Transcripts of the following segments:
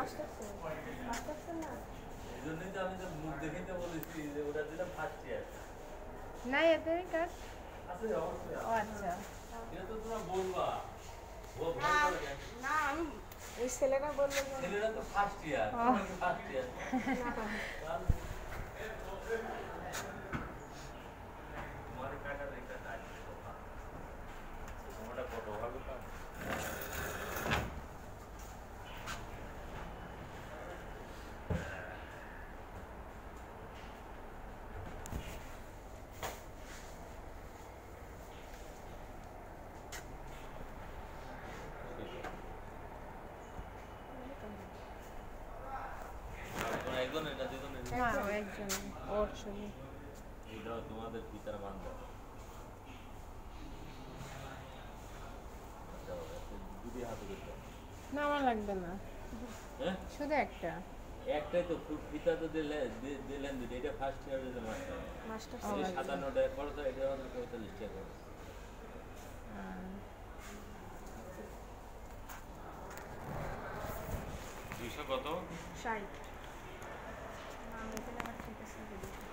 মাস্টার্সে মাস্টার্সে না এজন্যই তো আমি তো মুখ দেখেই তো বলেছি যে ওটা দিলাম ফার্স্ট ইয়ার। না এতে কাট আছে অবশ্যই। ও আচ্ছা এটা তো তোমরা বলবা। ও না ভয় করে কেন? না আমি এই ছেলেরা বললো যে ছেলেরা তো ফার্স্ট ইয়ার, ফার্স্ট ইয়ার। তোমার কাটার একটা কাজ কথা। সময়টা কত ভালো কাজ। একজনের না দুজনের? না ও একজন ওর ছবি এটাও তোমাদের পিতার বান্ধব। দুটি হাতে করতে হবে। না আমার লাগবে না হ্যাঁ শুধু একটা একটাই তো পিতা তো দিলেন দুটো, এটা ফার্স্ট ইয়ার দিলে মাস্টার মাস্টার্স এই 57 টাকা খরচ হয়, এটা আমাদের 45 টাকা খরচ। দুইশো কত? 60 নাম এখানে আমার ঠিক আছে দেখি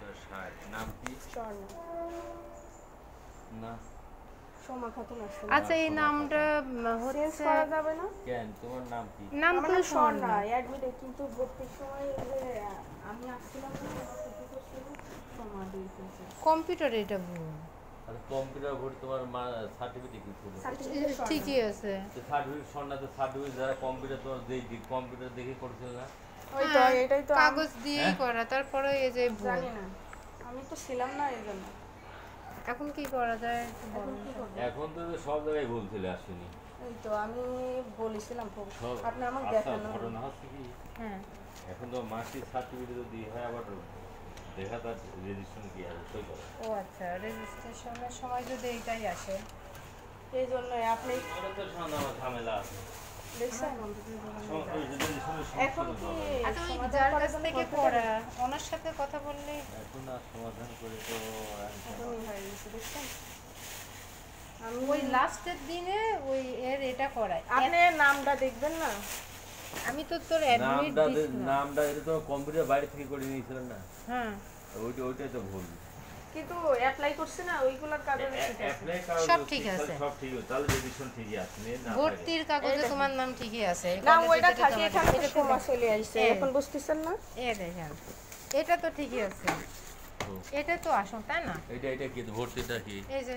260 নাম কি? স্বর্ণ না সোমা খাতুন আসলে আচ্ছা এই নামটা চেঞ্জ হচ্ছে করা যাবে না কেন তোমার নাম কি? নাম আমার তো নাম স্বর্ণ স্বর্ণা অ্যাডমিটে কিন্তু ভর্তির সময় যে আমি আসছিলাম না ভর্তি করছিল সোমা দিয়ে ফেলছে কম্পিউটারে এটা ভুল আরে কম্পিউটার ভোট তোমার মা সার্টিফিকেট কি ছিল? সার্টিফিকেট ঠিকই আছে তো সার্টিফিকেট সন্ন্যাতে সার্টিফিকেট যারা কম্পিউটার তোমার যেই কম্পিউটার দেখে করছিল না? ওই তো হ্যাঁ, এটাই তো কাগজ দিয়েই করা তারপরে এই যে ভুল জানি না আমি তো ছিলাম না এই জন্য এখন কি করা যায় একটু এখন বলুন কি তো। করবো এখন তো সব জায়গায় ভুল চলে আসেনি এই তো আমি বলেছিলাম সব আপনি আমাকে আচ্ছা দেখানো ঘটনা হচ্ছে কি হ্যাঁ এখন তো মাসিক সার্টিফিকেট যদি হয় আবার দেখা তার রেজিস্ট্রেশন কি আছে সই করে। ও আচ্ছা রেজিস্ট্রেশনের সময় যদি এইটাই আসে এই জন্য আপনি ওটা তো শোনা আমার ঝামেলা আছে। দেখছেন এখন কি আচ্ছা ওই সমাধান যার করার কাছ জন্য থেকে করতে পড়া পারি? ওনার সাথে কথা বললে এখন আর সমাধান করে তো এখনই হয়ে গেছে দেখছেন আমি ওই লাস্টের দিনে ওই এর এটা করায় আপনি নামটা দেখবেন না আমি তো তোর অ্যাডমিট দিছিলাম নামটা এটা তো কম্পিউটার বাইরে থেকে করে নিয়েছিলেন না? হ্যাঁ ওইটাই তো ভুল। কিন্তু অ্যাপ্লাই করছি না ওইগুলোর কাগজে ঠিক আছে অ্যাপ্লাই কাগজ সব ঠিক আছে। সব ঠিক আছে, তাহলে রেজিস্ট্রেশন ঠিকই আছে নে না থাকে। ভর্তির কাগজে তোমার নাম ঠিকই আছে না কলেজে ওইটা যেটা থাকে জমা এখানে দিতে- তো সময় চলে আসছে হ্যাঁ। এখন বুঝতেছেন না এ দেখেন এটা তো ঠিকই আছে হুম। এটা তো আসল তাই না এটা কি ভর্তিটা কি? এই যে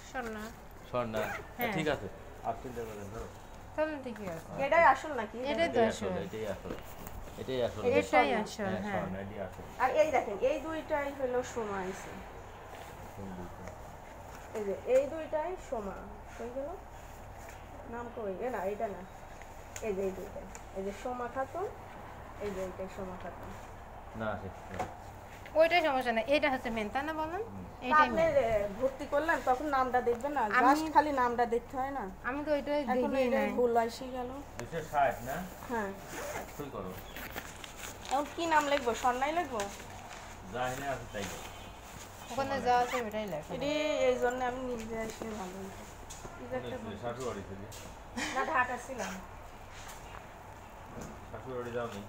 স্বর্ণা স্বর্ণা হ্যাঁ। ঠিক আছে আপনি দেবেন ধরো তাহলে ঠিকই আছে এটাই আসল নাকি এটাই তো এটাই আসল আসল এটাই আসল এটাই আসল এটাই আসল হ্যাঁ হ্যাঁ স্বর্ণা এটাই আসল। আর এই দেখেন এই দুইটাই হলো সময় আছে কোন দুইটা? এই যে এই দুইটাই সমান কই গেল নাম কই এ না এটা না এই যে এই দুইটাই এই যে সোমা খাতুন এই যে এইটাই সোমা খাতুন না আছে না। ওইটাই সমস্যা না এটা হচ্ছে মেন তাই না বলেন তা এইটাই আপনি main। ভর্তি করলেন তখন নামটা দেখবেন না আমি- জাস্ট খালি নামটা দেখতে হয় না আমি তো ওইটাই এখন দেখি এটা নাই ভুল আসি গেল 260 না? হ্যাঁ সই করো। এখন কি নাম লিখবো স্বর্ণাই লিখবো যা এনে আছে তাই করো। ওখানে যা আছে ওইটাই লেখা এটি এই জন্য আমি নিজে আসলে ভালো হতো এই যে একটা ভুল। শাশুড়ি বাড়ি থেকে না ঢাকা ছিলাম শাশুড়ি বাড়ি যাওনি?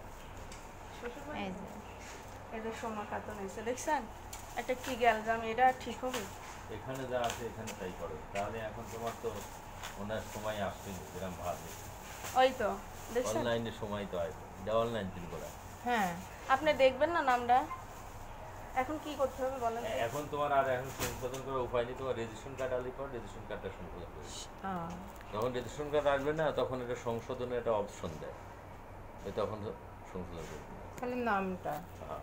শ্বশুরবাড়ি? এই যে এই যে সোমা খাতুন এসে দেখছেন একটা কি গ্যালজাম এটা ঠিক হবে এখানে যা আছে এখানে তাই করো, তাহলে এখন তোমার তো ওনার সময় আসছে যেরকম ভাবে ওই তো দেখছেন অনলাইনে সময় তো আসবে, এটা অনলাইন দিন করা। হ্যাঁ আপনি দেখবেন না নামটা এখন কি করতে হবে বলেন তো? এখন তোমার আর এখন সংশোধন করার উপায় নেই, তোমার রেজিস্ট্রেশন কার্ড আনলে পর রেজিস্ট্রেশন কার্ডটা সংশোধন করবে। যখন রেজিস্ট্রেশন কার্ড আসবে না তখন এটা সংশোধনের একটা অপশন দেয়, তখন সংশোধন করবে। খালি নামটা হ্যাঁ।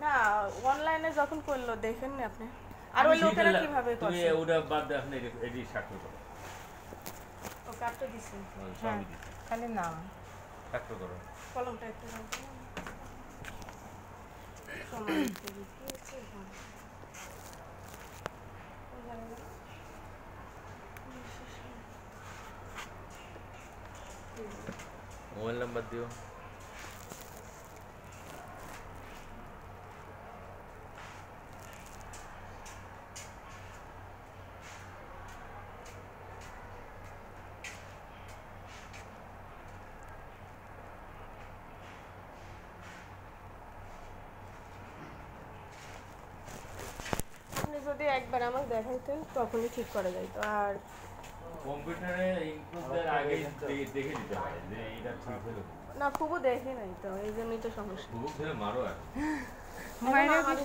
না অনলাইনে যখন করলো দেখেন না আপনি আর ওই লোকেরা কিভাবে তুমি করছে ওটা বাদ দিয়ে এখন এটি স্বাক্ষর করো। ও কার্ডটা দিছে সবই দিতে খালি নাম স্বাক্ষর করো। কলমটা একটু দাও তো। সময় একটু দিতে হচ্ছে, হ্যাঁ। ও জানে না। মোবাইল নাম্বার দিও। যদি একবার আমাকে দেখাইতেন তখনই ঠিক করা যাইতো। আর কম্পিউটারে ইনপুট দেওয়ার আগে দেখে দিতে পারে যে এটা ঠিক হলো না, খুবও দেখে নাই তো, এই জন্যই তো সমস্যা। খুব ধরে মারো আর মাইরা